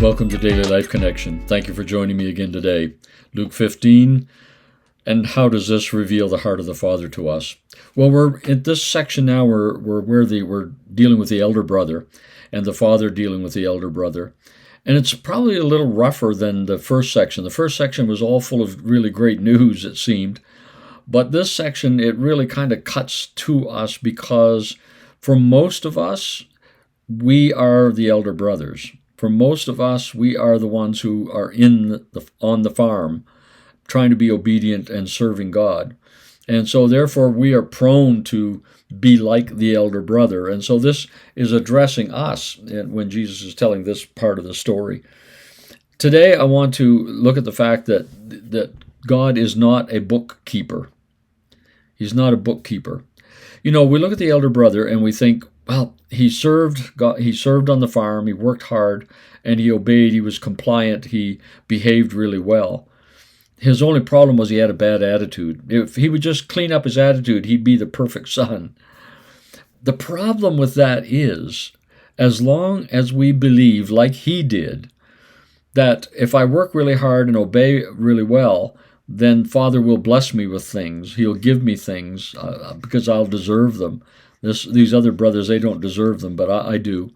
welcome to Daily Life Connection. Thank you for joining me again today. Luke 15, and how does this reveal the heart of the Father to us? Well, we're in this section now. We're dealing with the elder brother, and the Father dealing with the elder brother, and it's probably a little rougher than the first section. The first section was all full of really great news, it seemed, but this section it really kind of cuts to us because for most of us, we are the elder brothers. For most of us, we are the ones who are on the farm, trying to be obedient and serving God. And so therefore we are prone to be like the elder brother. And so this is addressing us when Jesus is telling this part of the story. Today I want to look at the fact that God is not a bookkeeper. He's not a bookkeeper. You know, we look at the elder brother and we think, well, he served God, he served on the farm, he worked hard, and he obeyed, he was compliant, he behaved really well. His only problem was he had a bad attitude. If he would just clean up his attitude, he'd be the perfect son. The problem with that is, as long as we believe, like he did, that if I work really hard and obey really well, then Father will bless me with things. He'll give me things because I'll deserve them. These other brothers, they don't deserve them, but I do.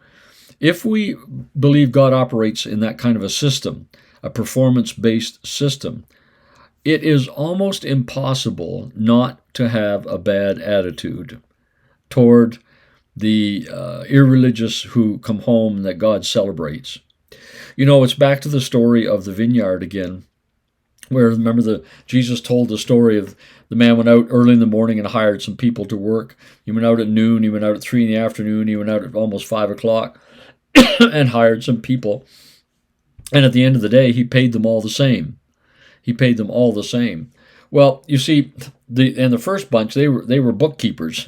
If we believe God operates in that kind of a system, a performance-based system, it is almost impossible not to have a bad attitude toward the irreligious who come home and that God celebrates. You know, it's back to the story of the vineyard again, where, remember, Jesus told the story of the man went out early in the morning and hired some people to work. He went out at noon, he went out at 3 in the afternoon, he went out at almost 5 o'clock and hired some people. And at the end of the day, he paid them all the same. He paid them all the same. Well, you see, in the first bunch, they were bookkeepers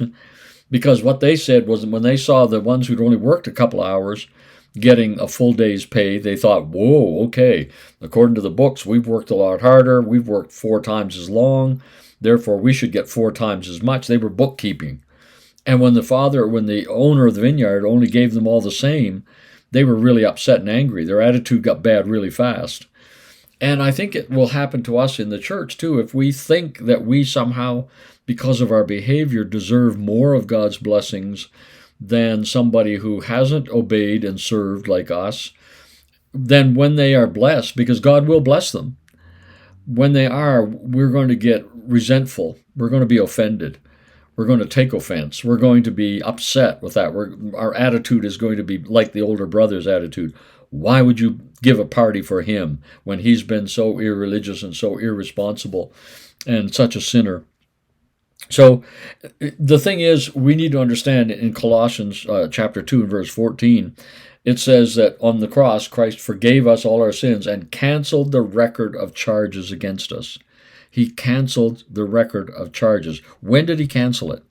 because what they said was when they saw the ones who'd only worked a couple of hours getting a full day's pay, they thought, whoa, okay, according to the books, we've worked a lot harder, we've worked 4 times as long, therefore we should get 4 times as much. They were bookkeeping. And when the owner of the vineyard only gave them all the same, they were really upset and angry. Their attitude got bad really fast. And I think it will happen to us in the church too, if we think that we somehow, because of our behavior, deserve more of God's blessings than somebody who hasn't obeyed and served like us. Then when they are blessed, because God will bless them, when they are, we're going to get resentful. We're going to be offended. We're going to take offense. We're going to be upset with that. Our attitude is going to be like the older brother's attitude. Why would you give a party for him when he's been so irreligious and so irresponsible and such a sinner? So the thing is, we need to understand in Colossians chapter 2 and verse 14, it says that on the cross, Christ forgave us all our sins and canceled the record of charges against us. He canceled the record of charges. When did he cancel it?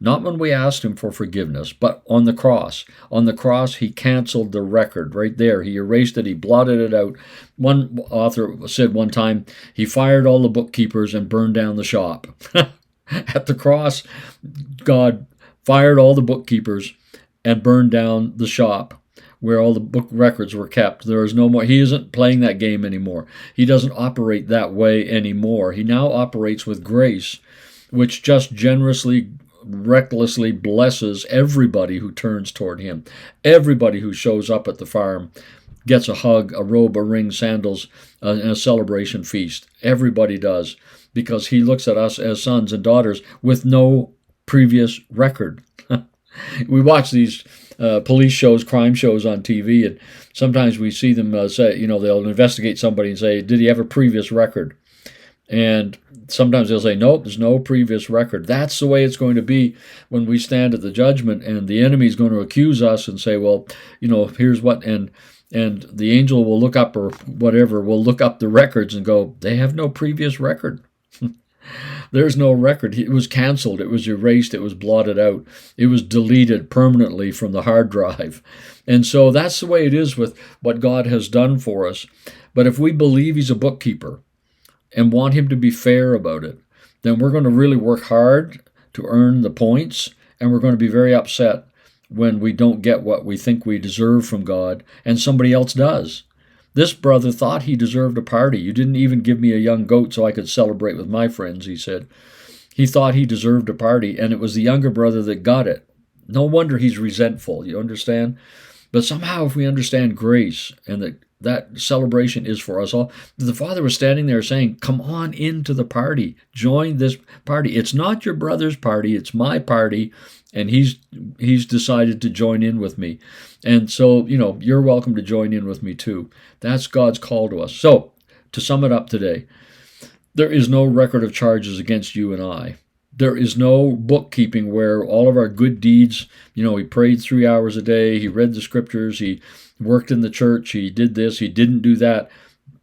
Not when we asked him for forgiveness, but on the cross. On the cross, he canceled the record right there. He erased it. He blotted it out. One author said one time, he fired all the bookkeepers and burned down the shop. At the cross, God fired all the bookkeepers and burned down the shop where all the book records were kept. There is no more. He isn't playing that game anymore. He doesn't operate that way anymore. He now operates with grace, which just generously, recklessly blesses everybody who turns toward him. Everybody who shows up at the farm gets a hug, a robe, a ring, sandals, and a celebration feast. Everybody does, because he looks at us as sons and daughters with no previous record. We watch these police shows, crime shows on TV, and sometimes we see them say, they'll investigate somebody and say, did he have a previous record? And sometimes they'll say, nope, there's no previous record. That's the way it's going to be when we stand at the judgment, and the enemy is going to accuse us and say, well, here's what, and the angel will look up, or whatever, will look up the records and go, they have no previous record. There's no record. It was canceled. It was erased. It was blotted out. It was deleted permanently from the hard drive. And so that's the way it is with what God has done for us. But if we believe he's a bookkeeper and want him to be fair about it, then we're going to really work hard to earn the points, and we're going to be very upset when we don't get what we think we deserve from God and somebody else does. This brother thought he deserved a party. You didn't even give me a young goat so I could celebrate with my friends, he said. He thought he deserved a party, and it was the younger brother that got it. No wonder he's resentful, you understand? But somehow if we understand grace and that celebration is for us all, the Father was standing there saying, come on into the party. Join this party. It's not your brother's party. It's my party. And he's decided to join in with me. And so, you're welcome to join in with me too. That's God's call to us. So, to sum it up today, there is no record of charges against you and I. There is no bookkeeping where all of our good deeds, he prayed 3 hours a day, he read the scriptures, he worked in the church, he did this, he didn't do that.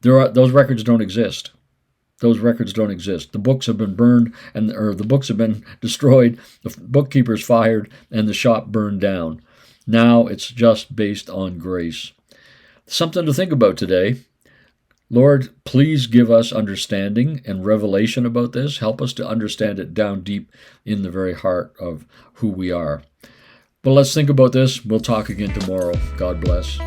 Those records don't exist. Those records don't exist. The books have been burned, or the books have been destroyed, the bookkeepers fired, and the shop burned down. Now it's just based on grace. Something to think about today. Lord, please give us understanding and revelation about this. Help us to understand it down deep in the very heart of who we are. But let's think about this. We'll talk again tomorrow. God bless.